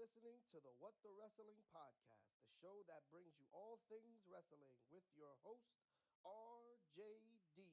listening to the What the Wrestling podcast, the show that brings you all things wrestling with your host, RJD.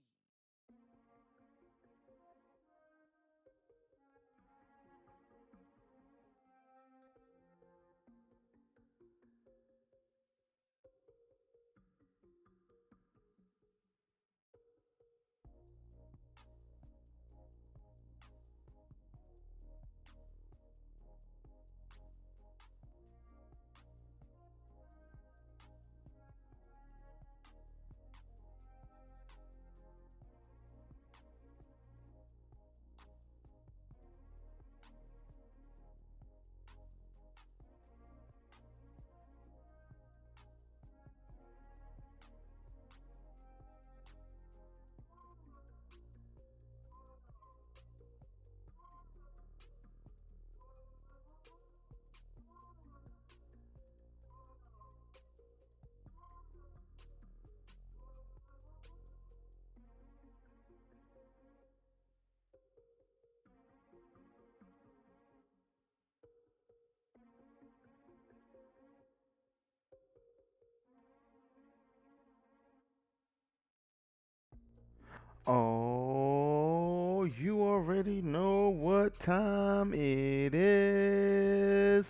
Oh, you already know what time it is.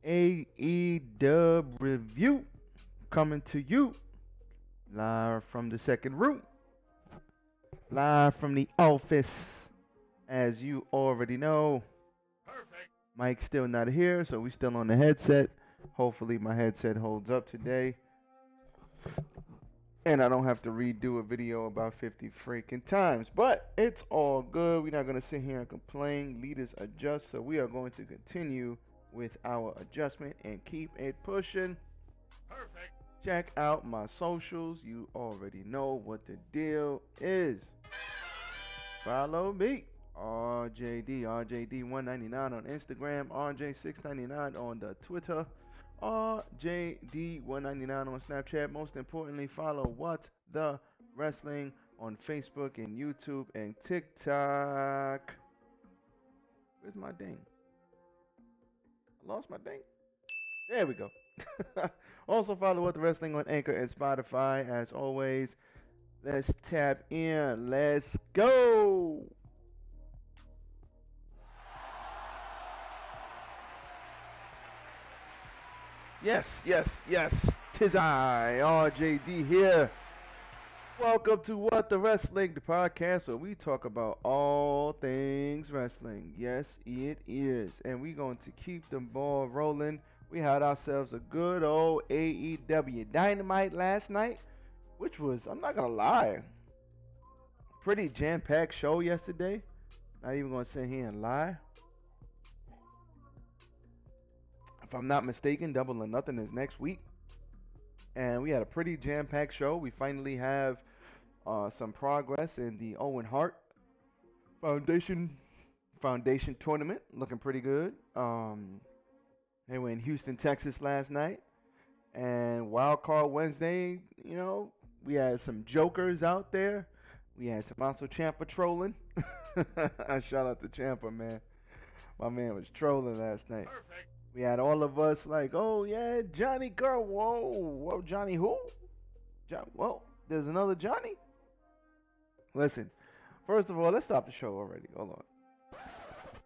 AEW review coming to you live from the second room, live from the office. As you already know, Mike's still not here, so we still on the headset. Hopefully, my headset holds up today. And I don't have to redo a video about 50 freaking times. But it's all good. We're not going to sit here and complain. Leaders adjust. So we are going to continue with our adjustment and keep it pushing. Perfect. Check out my socials. You already know what the deal is. Follow me. RJD199 on Instagram. RJ699 on the Twitter. RJD199 on Snapchat. Most importantly, follow What the Wrestling on Facebook and YouTube and TikTok. Where's my ding? I lost my ding. There we go. Also follow What the Wrestling on Anchor and Spotify. As always, let's tap in. Let's go. Yes, yes, yes. 'Tis I, RJD here. Welcome to What the Wrestling, the podcast where we talk about all things wrestling. Yes, it is. And we're going to keep the ball rolling. We had ourselves a good old AEW Dynamite last night, which was, I'm not going to lie, pretty jam-packed show yesterday. Not even going to sit here and lie. If I'm not mistaken, Double or Nothing is next week. And we had a pretty jam-packed show. We finally have some progress in the Owen Hart Foundation tournament. Looking pretty good. They were in Houston, Texas last night. And Wild Card Wednesday, we had some jokers out there. We had Tommaso Ciampa trolling. Shout out to Ciampa, man. My man was trolling last night. Perfect. We had all of us like, oh yeah, Jhonny girl, whoa, Jhonny who? Whoa, there's another Jhonny? Listen, first of all, let's stop the show already. Hold on.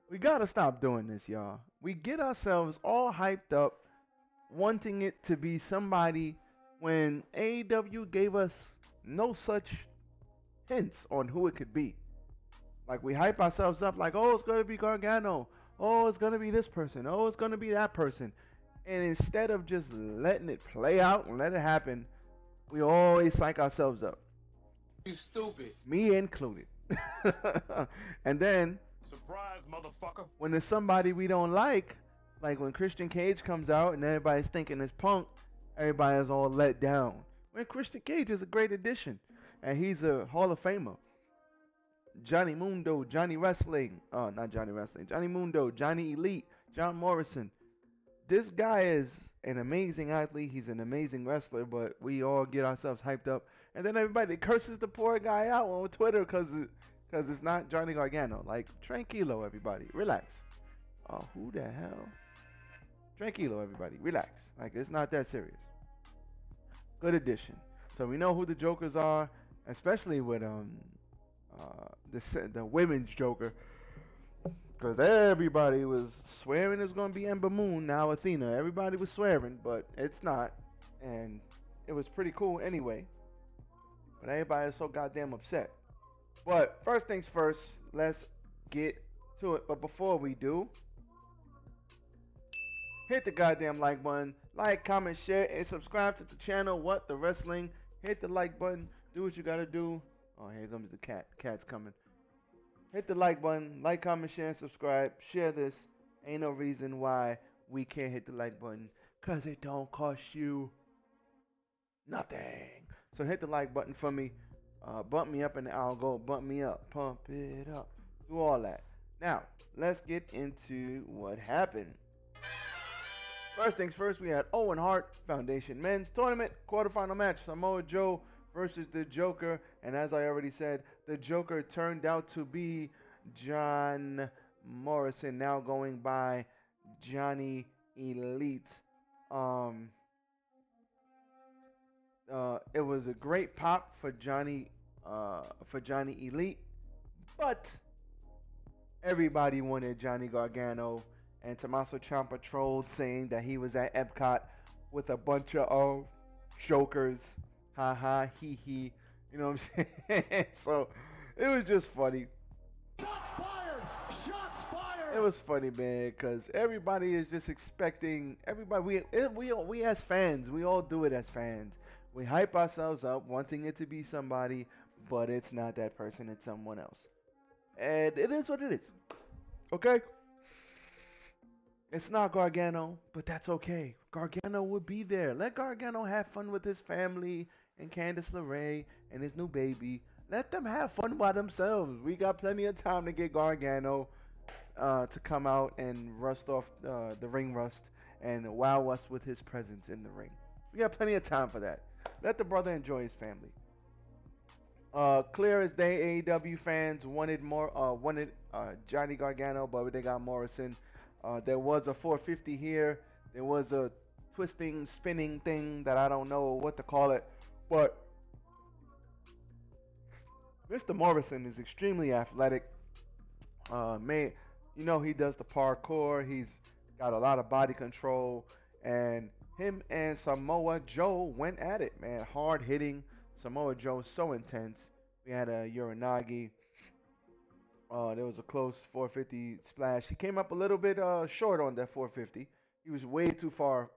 We gotta stop doing this, y'all. We get ourselves all hyped up, wanting it to be somebody when AEW gave us no such hints on who it could be. Like, we hype ourselves up like, oh, it's gonna be Gargano. Oh, it's going to be this person. Oh, it's going to be that person. And instead of just letting it play out and let it happen, we always psych ourselves up. You stupid. Me included. And then, surprise, motherfucker. When there's somebody we don't like when Christian Cage comes out and everybody's thinking it's Punk, everybody's all let down. When Christian Cage is a great addition. And he's a Hall of Famer. Johnny Mundo, Johnny Wrestling, not Johnny Wrestling, Johnny Mundo, Johnny Elite, John Morrison. This guy is an amazing athlete. He's an amazing wrestler, but we all get ourselves hyped up. And then everybody curses the poor guy out on Twitter because it's not Johnny Gargano. Like, tranquilo, everybody. Relax. Oh, who the hell? Tranquilo, everybody. Relax. Like, it's not that serious. Good addition. So we know who the Jokers are, especially with the women's Joker, because everybody was swearing it's gonna be Ember Moon, now Athena. Everybody was swearing, but it's not, and it was pretty cool anyway. But everybody is so goddamn upset. But first things first, let's get to it. But before we do, hit the goddamn like button. Like, comment, share, and subscribe to the channel. What the Wrestling. Hit the like button. Do what you gotta do. Oh, here comes the cat. Cat's coming. Hit the like button. Like, comment, share, and subscribe. Share this. Ain't no reason why we can't hit the like button. Because it don't cost you nothing. So hit the like button for me. Bump me up and I'll go bump me up. Pump it up. Do all that. Now, let's get into what happened. First things first, we had Owen Hart Foundation Men's Tournament quarterfinal match. Samoa Joe versus the Joker. And as I already said, the Joker turned out to be John Morrison, now going by Jhonny Elite. It was a great pop for Jhonny Elite, but everybody wanted Johnny Gargano, and Tommaso Ciampa trolled saying that he was at Epcot with a bunch of jokers. Ha ha, hee hee. You know what I'm saying? So it was just funny. Shots fired! Shots fired! It was funny, man, because everybody is just expecting. We as fans, we all do it as fans. We hype ourselves up, wanting it to be somebody, but it's not that person, it's someone else. And it is what it is. Okay? It's not Gargano, but that's okay. Gargano will be there. Let Gargano have fun with his family and Candice LeRae and his new baby. Let them have fun by themselves. We got plenty of time to get Gargano to come out and rust off the ring rust and wow us with his presence in the ring. We got plenty of time for that. Let the brother enjoy his family. Clear as day, AEW fans wanted Johnny Gargano, but they got Morrison. There was a 450 here. There was a twisting, spinning thing that I don't know what to call it. But Mr. Morrison is extremely athletic. You know, he does the parkour. He's got a lot of body control. And him and Samoa Joe went at it, man. Hard hitting. Samoa Joe so intense. We had a Uranagi. There was a close 450 splash. He came up a little bit short on that 450. He was way too far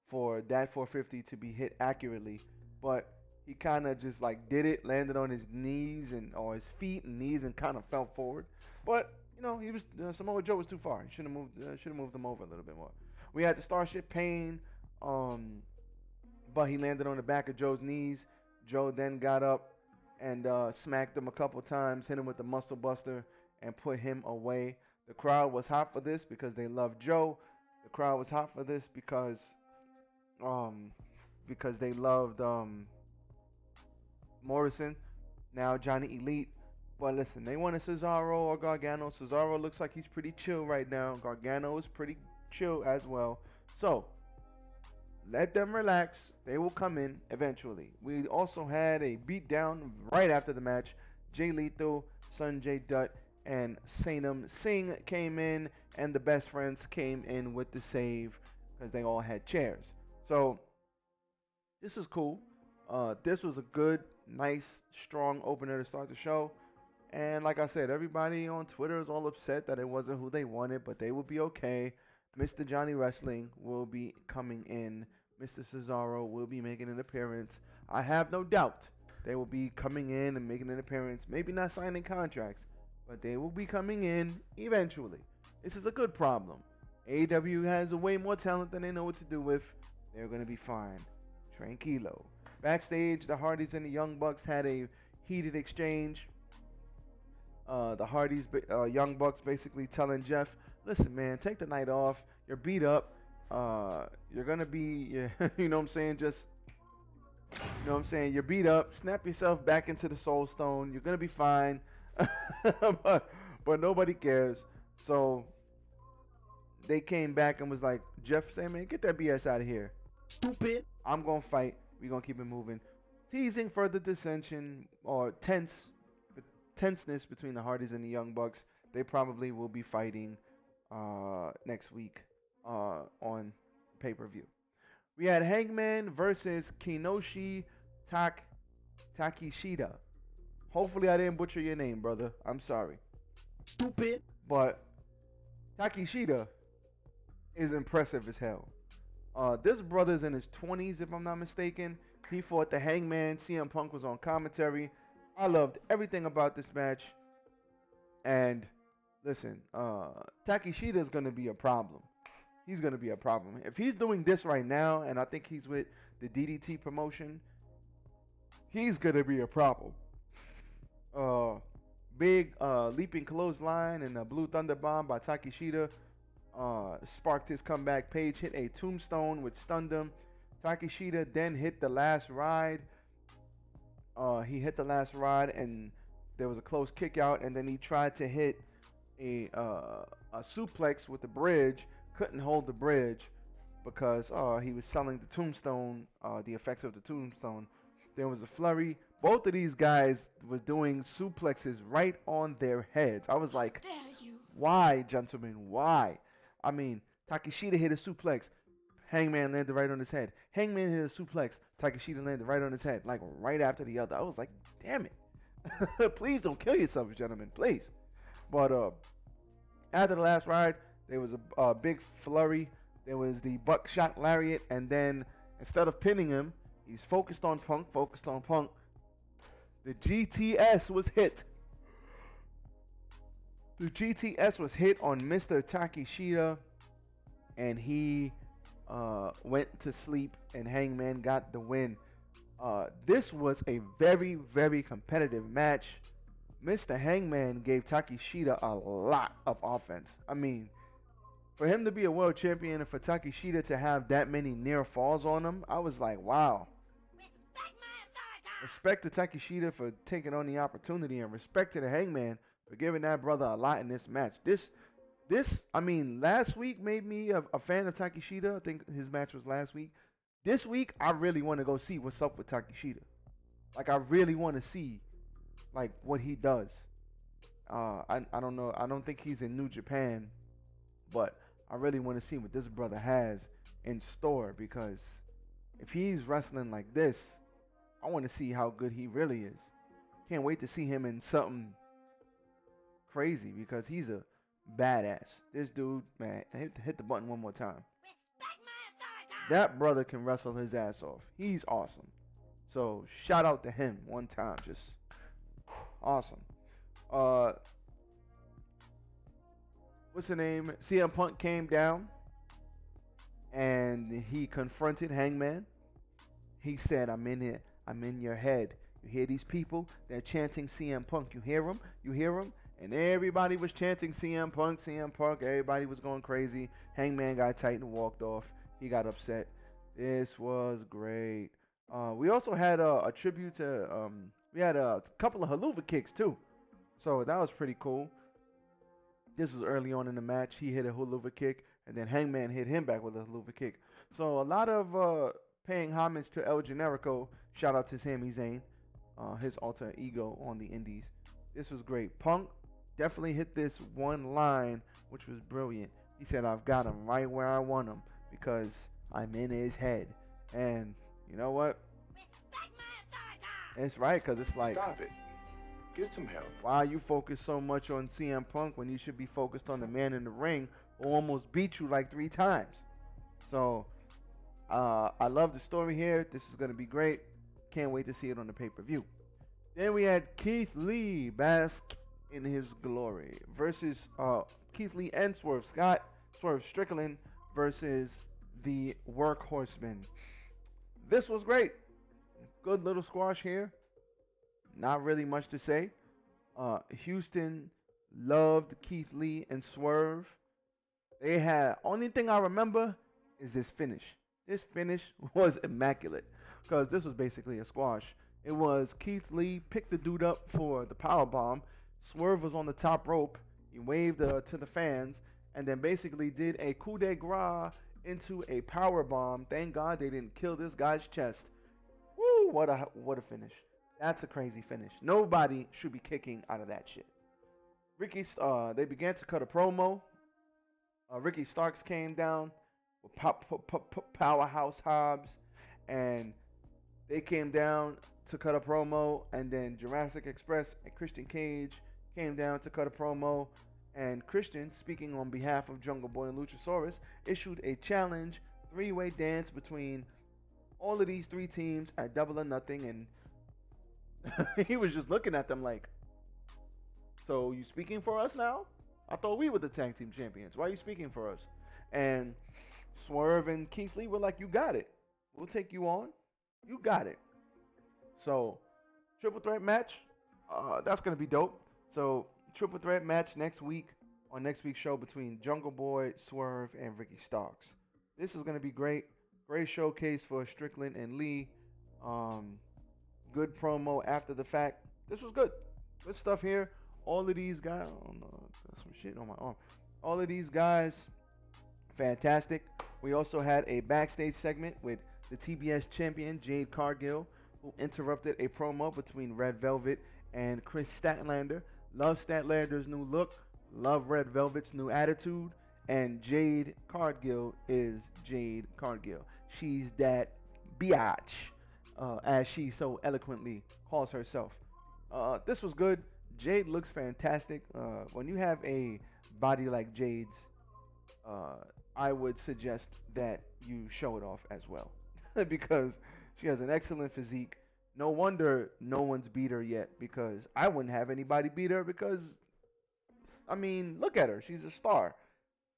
for that 450 to be hit accurately. But he kind of just like did it, landed on his knees or his feet and knees, and kind of fell forward. But you know, he was Samoa Joe was too far. He should have moved him over a little bit more. We had the Starship Pain, but he landed on the back of Joe's knees. Joe then got up and smacked him a couple times, hit him with the Muscle Buster, and put him away. The crowd was hot for this because they loved Joe. The crowd was hot for this because they loved Morrison, now Johnny Elite. But listen, they wanted Cesaro or Gargano. Cesaro looks like he's pretty chill right now. Gargano is pretty chill as well. So let them relax. They will come in eventually. We also had a beatdown right after the match. Jay Lethal, Sanjay Dutt, and Sanam Singh came in, and the Best Friends came in with the save because they all had chairs. So this is cool. This was a good, nice, strong opener to start the show. And like I said, everybody on Twitter is all upset that it wasn't who they wanted, but they will be okay. Mr. Johnny Wrestling will be coming in. Mr. Cesaro will be making an appearance. I have no doubt they will be coming in and making an appearance. Maybe not signing contracts, but they will be coming in eventually. This is a good problem. AEW has way more talent than they know what to do with. They're going to be fine. Tranquilo. Backstage, the Hardys and the Young Bucks had a heated exchange. The Hardys, Young Bucks basically telling Jeff, listen, man, take the night off. You're beat up. You're going to be, you know what I'm saying, just, you know what I'm saying, you're beat up. Snap yourself back into the Soul Stone. You're going to be fine. but but nobody cares. So they came back and was like, Jeff said, man, get that BS out of here. Stupid. I'm going to fight. We're going to keep it moving. Teasing further dissension or tenseness between the Hardys and the Young Bucks. They probably will be fighting next week on pay-per-view. We had Hangman versus Kinoshi Takeshita. Hopefully I didn't butcher your name, brother. I'm sorry. Stupid. But Takeshita is impressive as hell. This brother's in his 20s, if I'm not mistaken. He fought the Hangman. CM Punk was on commentary. I loved everything about this match. And listen, Takeshita is going to be a problem. He's going to be a problem. If he's doing this right now, and I think he's with the DDT promotion, he's going to be a problem. Big leaping clothesline and a Blue Thunder Bomb by Takeshita sparked his comeback. Page hit a tombstone which stunned him. Takeshita then hit the last ride. He hit the last ride and there was a close kick out, and then he tried to hit a suplex with the bridge. Couldn't hold the bridge because he was selling the tombstone, the effects of the tombstone. There was a flurry. Both of these guys was doing suplexes right on their heads. I was like, How dare you? why, gentlemen? Why? I mean, Takeshita hit a suplex. Hangman landed right on his head. Hangman hit a suplex. Takeshita landed right on his head, like right after the other. I was like, damn it. Please don't kill yourselves, gentlemen. Please. But after the last ride, there was a big flurry. There was the buckshot lariat. And then instead of pinning him, he's focused on Punk. The GTS was hit. The GTS was hit on Mr. Takeshita, and he went to sleep, and Hangman got the win. This was a very, very competitive match. Mr. Hangman gave Takeshita a lot of offense. I mean, for him to be a world champion and for Takeshita to have that many near falls on him, I was like, wow. Respect to Takeshita for taking on the opportunity, and respect to the Hangman for giving that brother a lot in this match. I mean, last week made me a fan of Takeshita. I think his match was last week. This week, I really want to go see what's up with Takeshita. Like, I really want to see, like, what he does. I don't know. I don't think he's in New Japan, but I really want to see what this brother has in store, because if he's wrestling like this, I want to see how good he really is. Can't wait to see him in something crazy, because he's a badass. This dude, man, hit the button one more time. That brother can wrestle his ass off. He's awesome. So shout out to him one time. Just awesome. What's the name? CM Punk came down and he confronted Hangman. He said, I'm in here. I'm in your head. You hear these people? They're chanting CM Punk. You hear them? You hear them? And everybody was chanting CM Punk, CM Punk. Everybody was going crazy. Hangman got tight and walked off. He got upset. This was great. We also had a tribute to, we had a couple of haluva kicks too. So that was pretty cool. This was early on in the match. He hit a haluva kick, and then Hangman hit him back with a haluva kick. So a lot of paying homage to El Generico. Shout out to Sami Zayn, his alter ego on the indies. This was great. Punk definitely hit this one line, which was brilliant. He said, I've got him right where I want him because I'm in his head. And you know what? It's right, because it's like, Stop it. Get some help. why you focus so much on CM Punk when you should be focused on the man in the ring who almost beat you like 3 times? So, I love the story here. This is going to be great. Can't wait to see it on the pay-per-view. Then we had Keith Lee bask in his glory versus Keith Lee and Swerve Strickland versus the Workhorsemen. This was great. Good little squash here. Not really much to say. Houston loved Keith Lee and Swerve. They had, only thing I remember is this finish. This finish was immaculate because this was basically a squash. It was Keith Lee picked the dude up for the power bomb. Swerve was on the top rope. He waved to the fans and then basically did a coup de grace into a power bomb. Thank God they didn't kill this guy's chest. Woo! What a finish. That's a crazy finish. Nobody should be kicking out of that shit. They began to cut a promo. Ricky Starks came down with Powerhouse Hobbs, and they came down to cut a promo, and then Jurassic Express and Christian Cage came down to cut a promo, and Christian, speaking on behalf of Jungle Boy and Luchasaurus, issued a challenge, three-way dance between all of these three teams at Double or Nothing, and he was just looking at them like, so you speaking for us now? I thought we were the tag team champions. Why are you speaking for us? And Swerve and Keith Lee were like, you got it. We'll take you on. You got it. So, triple threat match. That's going to be dope. So, triple threat match next week on next week's show between Jungle Boy, Swerve, and Ricky Starks. This is going to be great. Great showcase for Strickland and Lee. Good promo after the fact. This was good. Good stuff here. All of these guys, oh no, got some shit on my arm. All of these guys, fantastic. We also had a backstage segment with the TBS champion, Jade Cargill, who interrupted a promo between Red Velvet and Chris Statlander. Love Statlander's new look, love Red Velvet's new attitude, and Jade Cargill is Jade Cargill. She's that biatch, as she so eloquently calls herself. This was good. Jade looks fantastic. When you have a body like Jade's, I would suggest that you show it off as well. Because she has an excellent physique. No wonder no one's beat her yet, because I wouldn't have anybody beat her because, I mean, look at her. She's a star.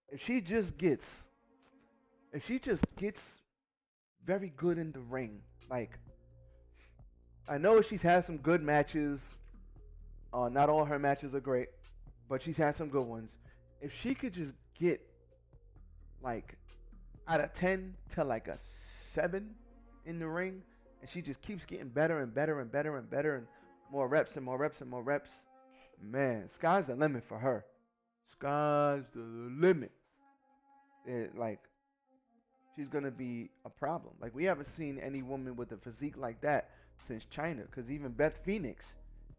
If she just gets very good in the ring, like, I know she's had some good matches. Not all her matches are great, but she's had some good ones. If she could just get, like, out of 10 to like a 7 in the ring, and she just keeps getting better and better and better and better, and more reps and more reps and more reps, man, sky's the limit for her. Sky's the limit. Like, she's going to be a problem. Like, we haven't seen any woman with a physique like that since China, because even Beth Phoenix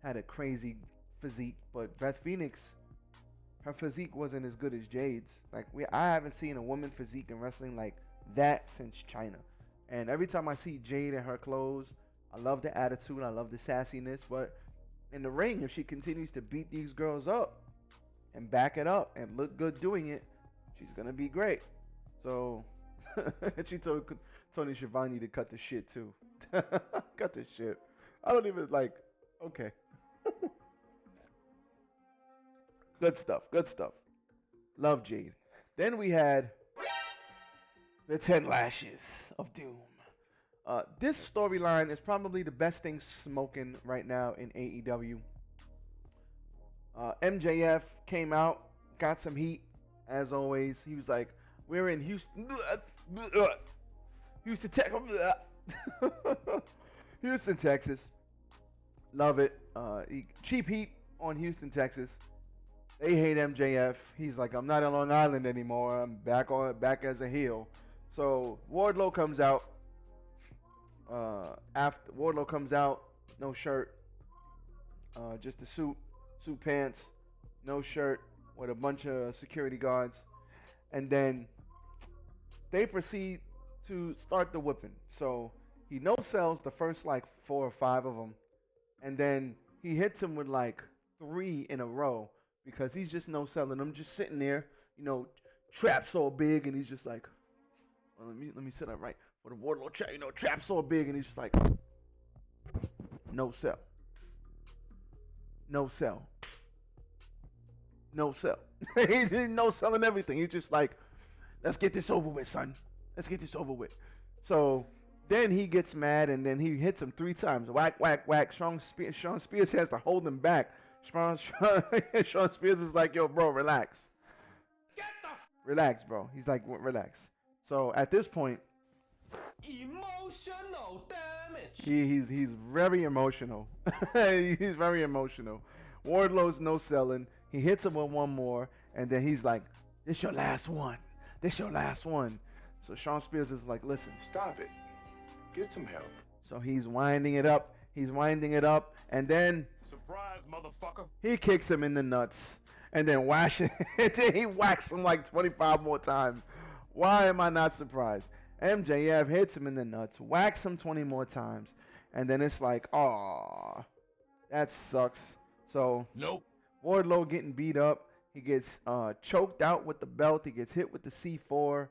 had a crazy physique, but Beth Phoenix, her physique wasn't as good as Jade's. Like, I haven't seen a woman physique in wrestling like that since China. And every time I see Jade in her clothes, I love the attitude, I love the sassiness, but in the ring, if she continues to beat these girls up and back it up and look good doing it, she's gonna be great. So she told Tony Schiavone to cut the shit too. Cut the shit. I don't even like. Okay. Good stuff. Good stuff. Love Jade. Then we had the 10 Lashes of Doom. This storyline is probably the best thing smoking right now in AEW. MJF came out, got some heat, as always. He was like, we're in Houston, Texas. Houston, Texas. Love it. Cheap heat on Houston, Texas. They hate MJF. He's like, I'm not in Long Island anymore. I'm back as a heel. So Wardlow comes out. After Wardlow comes out, no shirt, just a suit pants, no shirt, with a bunch of security guards, and then they proceed to start the whipping. So he no-sells the first like 4 or 5 of them, and then he hits him with like 3 in a row because he's just no-selling them, just sitting there, you know, trap so big, and he's just like, well, let me sit up right. With a Wardlow trap, you know, trap so big, and he's just like, no sell. No sell. No sell. He's no selling everything. He's just like, let's get this over with, son. Let's get this over with. So then he gets mad, and then he hits him 3 times. Whack, whack, whack. Shawn Spears has to hold him back. Shawn Spears is like, yo, bro, relax. Relax, bro. He's like, relax. So at this point, emotional damage. He's very emotional. He's very emotional. Wardlow's no selling. He hits him with one more, and then he's like, "This your last one. This your last one." So Sean Spears is like, "Listen, Stop it. Get some help. So he's winding it up. He's winding it up, and then surprise, motherfucker. He kicks him in the nuts, and then he whacks him like 25 more times. Why am I not surprised? MJF hits him in the nuts, whacks him 20 more times, and then it's like, oh, that sucks. So nope. Wardlow getting beat up. He gets choked out with the belt. He gets hit with the C4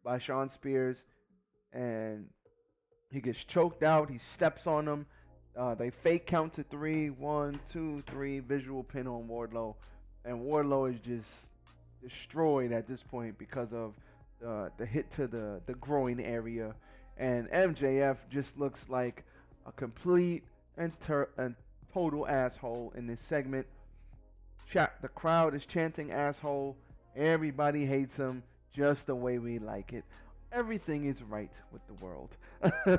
by Sean Spears, and he gets choked out. He steps on him. They fake count to 3. 1, 2, 3. Visual pin on Wardlow. And Wardlow is just destroyed at this point because of the hit to the groin area. And MJF just looks like a complete and total asshole in this segment. The crowd is chanting asshole. Everybody hates him just the way we like it. Everything is right with the world.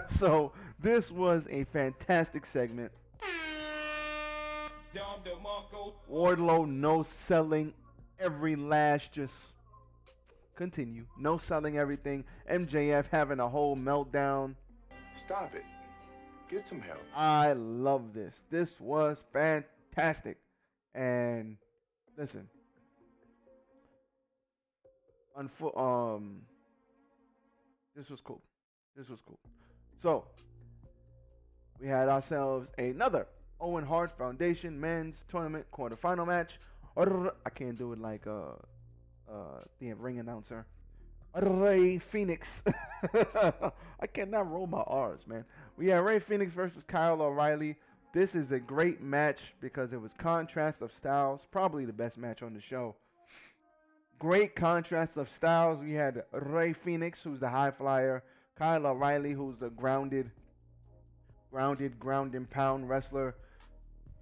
So this was a fantastic segment. Wardlow no selling every lash, just continue. No selling everything. MJF having a whole meltdown. Stop it. Get some help. I love this. This was fantastic. And listen. This was cool. This was cool. So, we had ourselves another Owen Hart Foundation Men's Tournament quarterfinal match. I can't do it like the ring announcer. Rey Fenix. I cannot roll my R's, man. We had Rey Fenix versus Kyle O'Reilly. This is a great match because it was contrast of styles. Probably the best match on the show. Great contrast of styles. We had Rey Fenix, who's the high flyer. Kyle O'Reilly, who's the grounded ground and pound wrestler.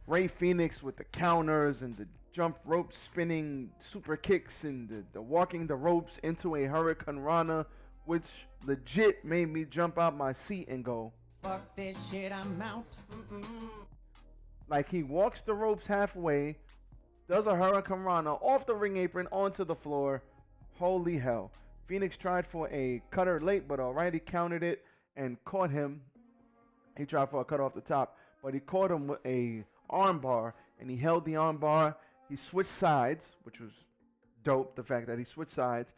Rey Fenix with the counters and the jump rope spinning super kicks and the walking the ropes into a Hurricane Rana, which legit made me jump out my seat and go, fuck this shit, I'm out. Like he walks the ropes halfway, does a Hurricane Rana off the ring apron onto the floor. Holy hell. Phoenix tried for a cutter late, but O'Reilly countered it and caught him. He tried for a cut off the top, but he caught him with a arm bar, and he held the arm bar. He switched sides, which was dope, the fact that he switched sides.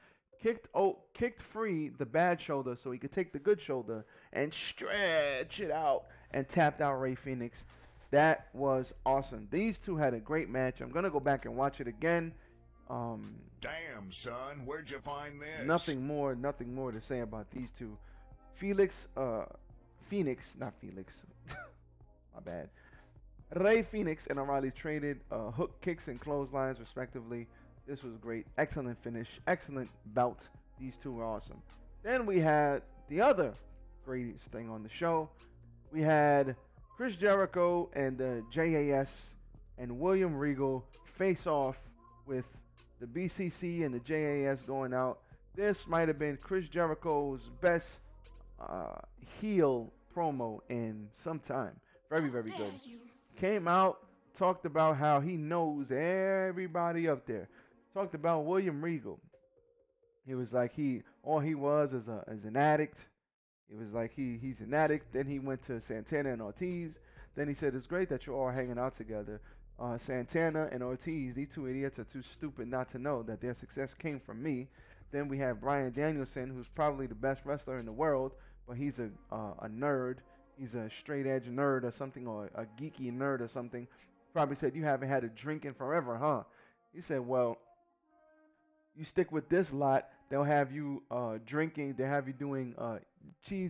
Kicked free the bad shoulder so he could take the good shoulder and stretch it out and tapped out Rey Fenix. That was awesome. These two had a great match. I'm going to go back and watch it again. Damn, son, where'd you find this? Nothing more to say about these two. Phoenix, not Felix. My bad. Rey Fenix and O'Reilly traded hook kicks and clotheslines respectively. This was great. Excellent finish. Excellent bout. These two were awesome. Then we had the other greatest thing on the show. We had Chris Jericho and the JAS and William Regal face off with the BCC and the JAS going out. This might have been Chris Jericho's best heel promo in some time. Very, very good. Came out, talked about how he knows everybody up there. Talked about William Regal. He was like all he was is an addict. It was like he's an addict. Then he went to Santana and Ortiz. Then he said, it's great that you're all hanging out together. Santana and Ortiz, these two idiots are too stupid not to know that their success came from me. Then we have Bryan Danielson, who's probably the best wrestler in the world, but he's a nerd. He's a straight edge nerd or something, or a geeky nerd or something. Probably said, you haven't had a drink in forever, huh? He said, well, you stick with this lot, they'll have you drinking, they'll have you doing cheese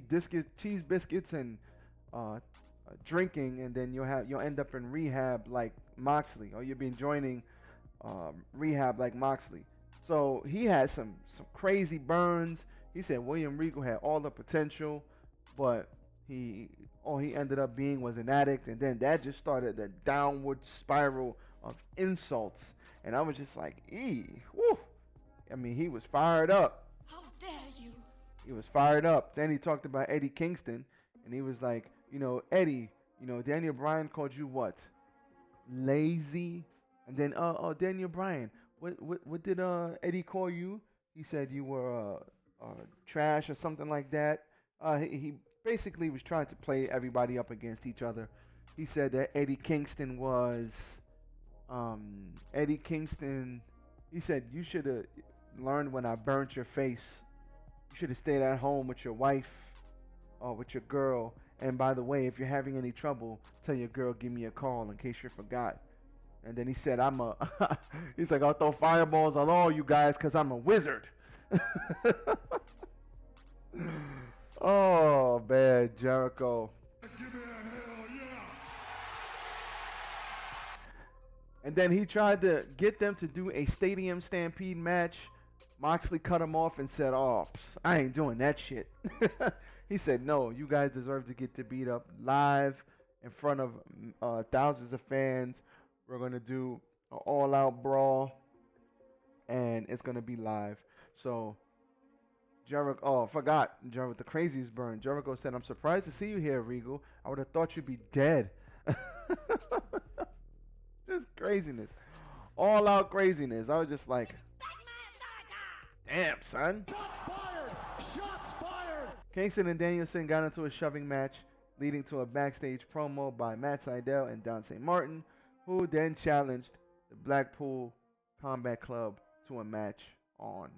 biscuits and drinking, and then you'll end up in rehab like Moxley, or you'll be joining rehab like Moxley. So he had some crazy burns. He said William Regal had all the potential, but all he ended up being was an addict, and then that just started the downward spiral of insults, and I was just like, whew. I mean, he was fired up. How dare you? He was fired up. Then he talked about Eddie Kingston, and he was like, Eddie, Daniel Bryan called you what? Lazy? And then, Daniel Bryan, what did Eddie call you? He said you were trash or something like that. He basically was trying to play everybody up against each other. He said that Eddie Kingston was Eddie Kingston. He said you should have learned when I burnt your face. You should have stayed at home with your wife or with your girl. And by the way, if you're having any trouble, tell your girl give me a call in case you forgot. And then he said, he's like, I'll throw fireballs on all you guys because I'm a wizard. Oh, man, Jericho. And then he tried to get them to do a Stadium Stampede match. Moxley cut him off and said, oh, I ain't doing that shit. He said, no, you guys deserve to get to beat up live in front of thousands of fans. We're going to do an all-out brawl, and it's going to be live. So, Jericho, Jericho, the craziest burn. Jericho said, I'm surprised to see you here, Regal. I would have thought you'd be dead. Just craziness. All-out craziness. I was just like, damn, son. Shots fired! Shots fired! Kingston and Danielson got into a shoving match, leading to a backstage promo by Matt Sydal and Dante Martin, who then challenged the Blackpool Combat Club to a match on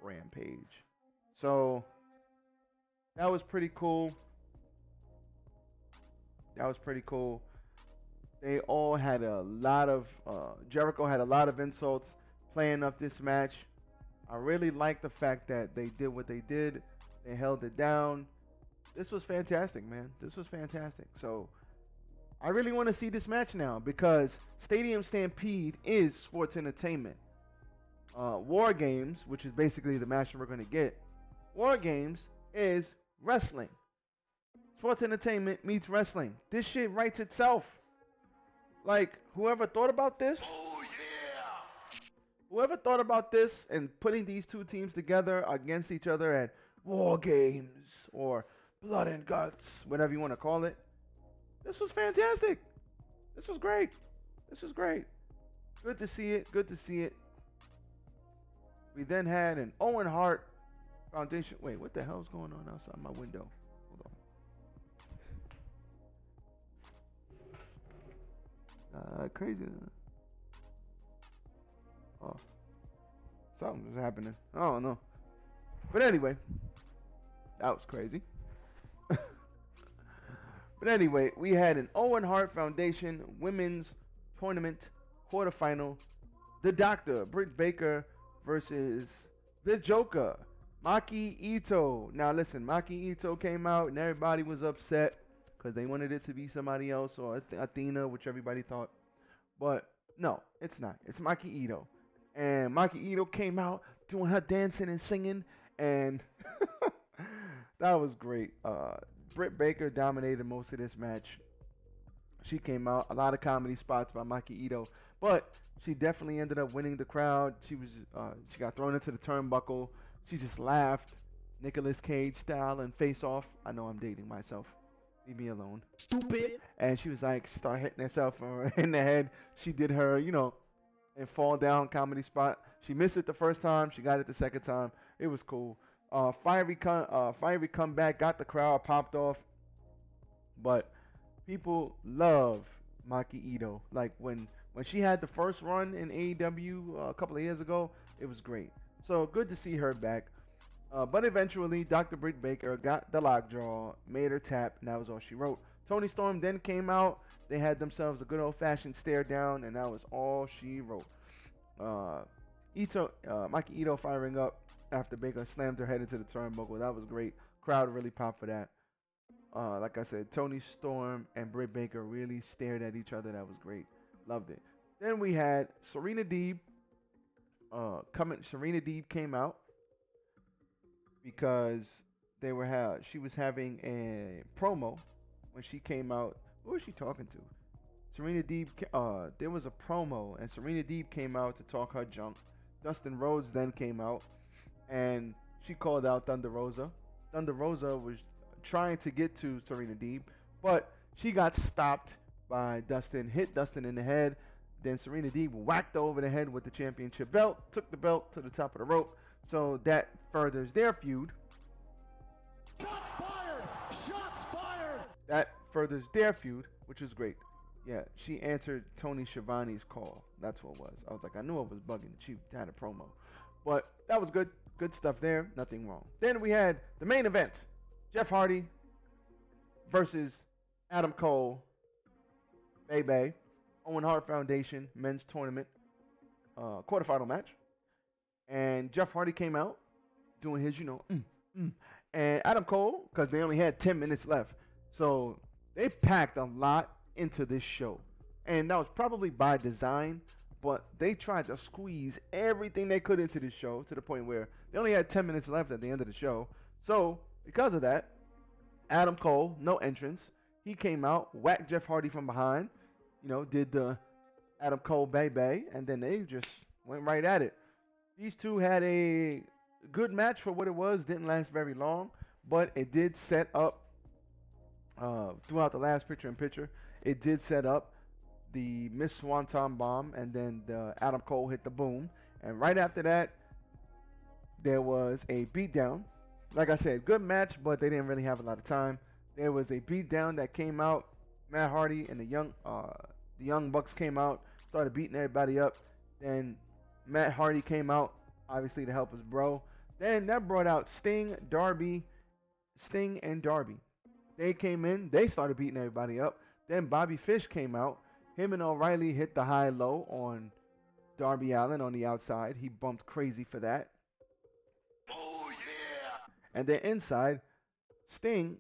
Rampage. So, that was pretty cool. They all had a lot of, Jericho had a lot of insults playing up this match. I really like the fact that they did what they did. They held it down. This was fantastic, man. This was fantastic. So, I really want to see this match now because Stadium Stampede is sports entertainment. War Games, which is basically the match we're going to get, War Games is wrestling. Sports entertainment meets wrestling. This shit writes itself. Like, whoever thought about this? Oh, yeah! Whoever thought about this and putting these two teams together against each other at War Games or Blood and Guts, whatever you want to call it, this was fantastic. This was great. Good to see it. We then had an Owen Hart Foundation. Wait, what the hell's going on outside my window? Hold on. Crazy. Oh, something was happening. I don't know. But anyway, that was crazy. But anyway, we had an Owen Hart Foundation Women's Tournament quarterfinal. The Doctor, Britt Baker versus the Joker, Maki Ito. Now listen, Maki Ito came out and everybody was upset because they wanted it to be somebody else or Athena, which everybody thought. But no, it's not. It's Maki Ito. And Maki Ito came out doing her dancing and singing, and that was great. Britt Baker dominated most of this match. She came out, a lot of comedy spots by Maki Ito, but she definitely ended up winning the crowd. She got thrown into the turnbuckle. She just laughed, Nicolas Cage style and face off. I know I'm dating myself. Leave me alone. Stupid. And she was like, she started hitting herself in the head. She did her, and fall down comedy spot. She missed it the first time. She got it the second time. It was cool. Fiery comeback, got the crowd popped off. But people love Maki Ito. Like when she had the first run in AEW a couple of years ago, it was great. So good to see her back. But eventually, Dr. Britt Baker got the lockjaw, made her tap, and that was all she wrote. Toni Storm then came out. They had themselves a good old-fashioned stare down, and that was all she wrote. Maki Ito firing up after Baker slammed her head into the turnbuckle. That was great. Crowd really popped for that. Like I said, Toni Storm and Britt Baker really stared at each other. That was great. Loved it. Then we had Serena Deeb. Serena Deeb came out because she was having a promo when she came out. Who was she talking to? Serena Deeb. There was a promo, and Serena Deeb came out to talk her junk. Dustin Rhodes then came out, and she called out Thunder Rosa. Thunder Rosa was trying to get to Serena Deeb, but she got stopped by Dustin, hit Dustin in the head. Then Serena Deeb whacked her over the head with the championship belt, took the belt to the top of the rope. So that furthers their feud. Shots fired! Shots fired! That furthers their feud, which is great. Yeah, she answered Tony Schiavone's call. That's what it was. I was like, I knew I was bugging. She had a promo. But that was good. Good stuff there. Nothing wrong. Then we had the main event. Jeff Hardy versus Adam Cole. Bay. Owen Hart Foundation men's tournament quarterfinal match. And Jeff Hardy came out doing his, And Adam Cole, because they only had 10 minutes left. So they packed a lot into this show. And that was probably by design, but they tried to squeeze everything they could into this show to the point where they only had 10 minutes left at the end of the show. So because of that, Adam Cole, no entrance. He came out, whacked Jeff Hardy from behind, did the Adam Cole Bay, and then they just went right at it. These two had a good match for what it was. Didn't last very long, but it did set up throughout the last picture-in-picture. It did set up the Miss Swanton Bomb, and then the Adam Cole hit the boom. And right after that, there was a beatdown. Like I said, good match, but they didn't really have a lot of time. There was a beatdown that came out. Matt Hardy and the Young Bucks came out, started beating everybody up. Then Matt Hardy came out, obviously to help his bro. Then that brought out Sting and Darby. They came in, they started beating everybody up. Then Bobby Fish came out. Him and O'Reilly hit the high-low on Darby Allin on the outside. He bumped crazy for that. Oh, yeah! And then inside, Sting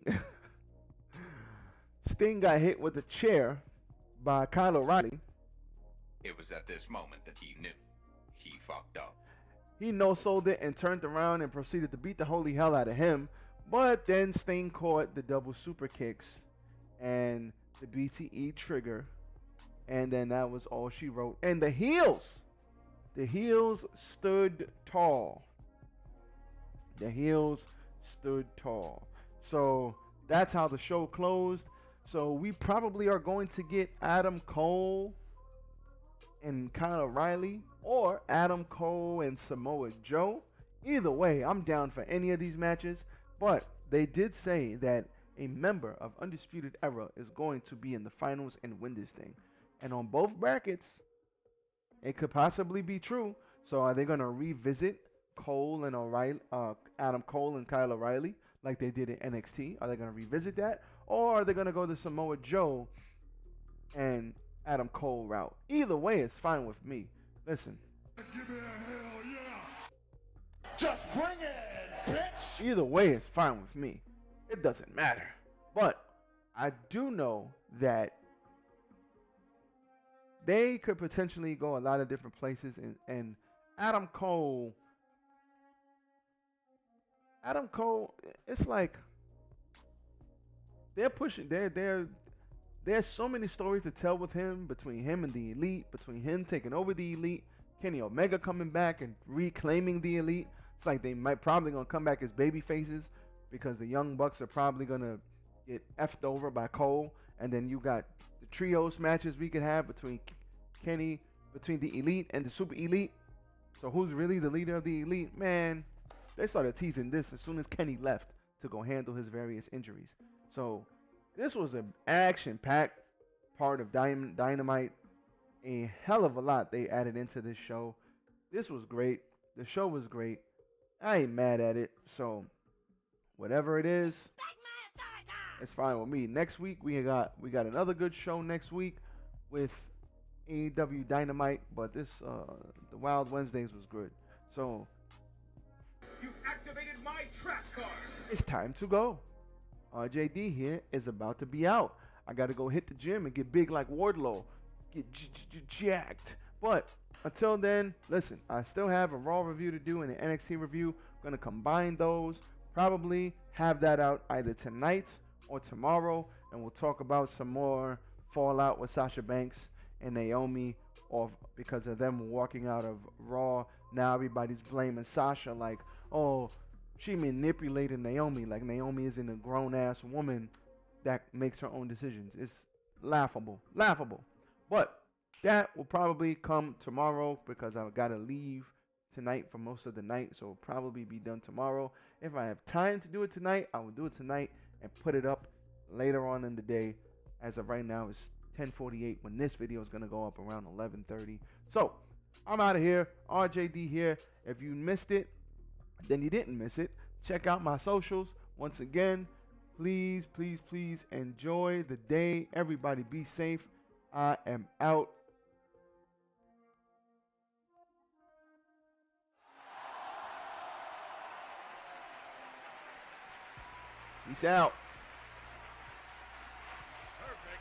got hit with a chair by Kyle O'Reilly. It was at this moment that he knew he fucked up. He no-sold it and turned around and proceeded to beat the holy hell out of him. But then Sting caught the double super kicks and the BTE trigger. And then that was all she wrote. And the heels stood tall. So that's how the show closed. So we probably are going to get Adam Cole and Kyle O'Reilly, or Adam Cole and Samoa Joe. Either way, I'm down for any of these matches. But they did say that a member of Undisputed Era is going to be in the finals and win this thing. And on both brackets, it could possibly be true. So are they going to revisit Cole and O'Reilly, Adam Cole and Kyle O'Reilly like they did in NXT? Are they going to revisit that? Or are they going to go the Samoa Joe and Adam Cole route? Either way, it's fine with me. Listen. Give me a hell yeah! Just bring it, bitch! Either way, it's fine with me. It doesn't matter. But I do know that they could potentially go a lot of different places, and Adam Cole, it's like they're pushing. There's so many stories to tell with him, between him and the Elite, between him taking over the Elite, Kenny Omega coming back and reclaiming the Elite. It's like they might probably gonna come back as baby faces because the Young Bucks are probably gonna get effed over by Cole, and then you got the trios matches we could have between between the Elite and the Super Elite. So who's really the leader of the Elite? Man, they started teasing this as soon as Kenny left to go handle his various injuries. So this was an action-packed part of Dynamite. A hell of a lot they added into this show. This was great. The show was great. I ain't mad at it. So whatever it is, it's fine with me. Next week we got another good show next week with AEW Dynamite, but this the Wild Wednesdays was good. So You activated my trap card. it's time to go. RJD here is about to be out. I got to go hit the gym and get big like Wardlow. Get jacked. But until then, listen, I still have a Raw review to do and an NXT review. I'm going to combine those. Probably have that out either tonight or tomorrow. And we'll talk about some more fallout with Sasha Banks and Naomi, or because of them walking out of Raw. Now everybody's blaming Sasha like, oh, she manipulated Naomi, like Naomi isn't a grown-ass woman that makes her own decisions. It's laughable. But That will probably come tomorrow because I gotta leave tonight for most of the night, so it'll probably be done tomorrow. If I have time to do it tonight, I will do it tonight and put it up later on in the day. As of right now, it's 10:48 when this video is gonna go up around 11:30. So I'm out of here. RJD here. If you missed it, then you didn't miss it. Check out my socials. Once again, please, please, please enjoy the day. Everybody be safe. I am out. Peace out. Perfect.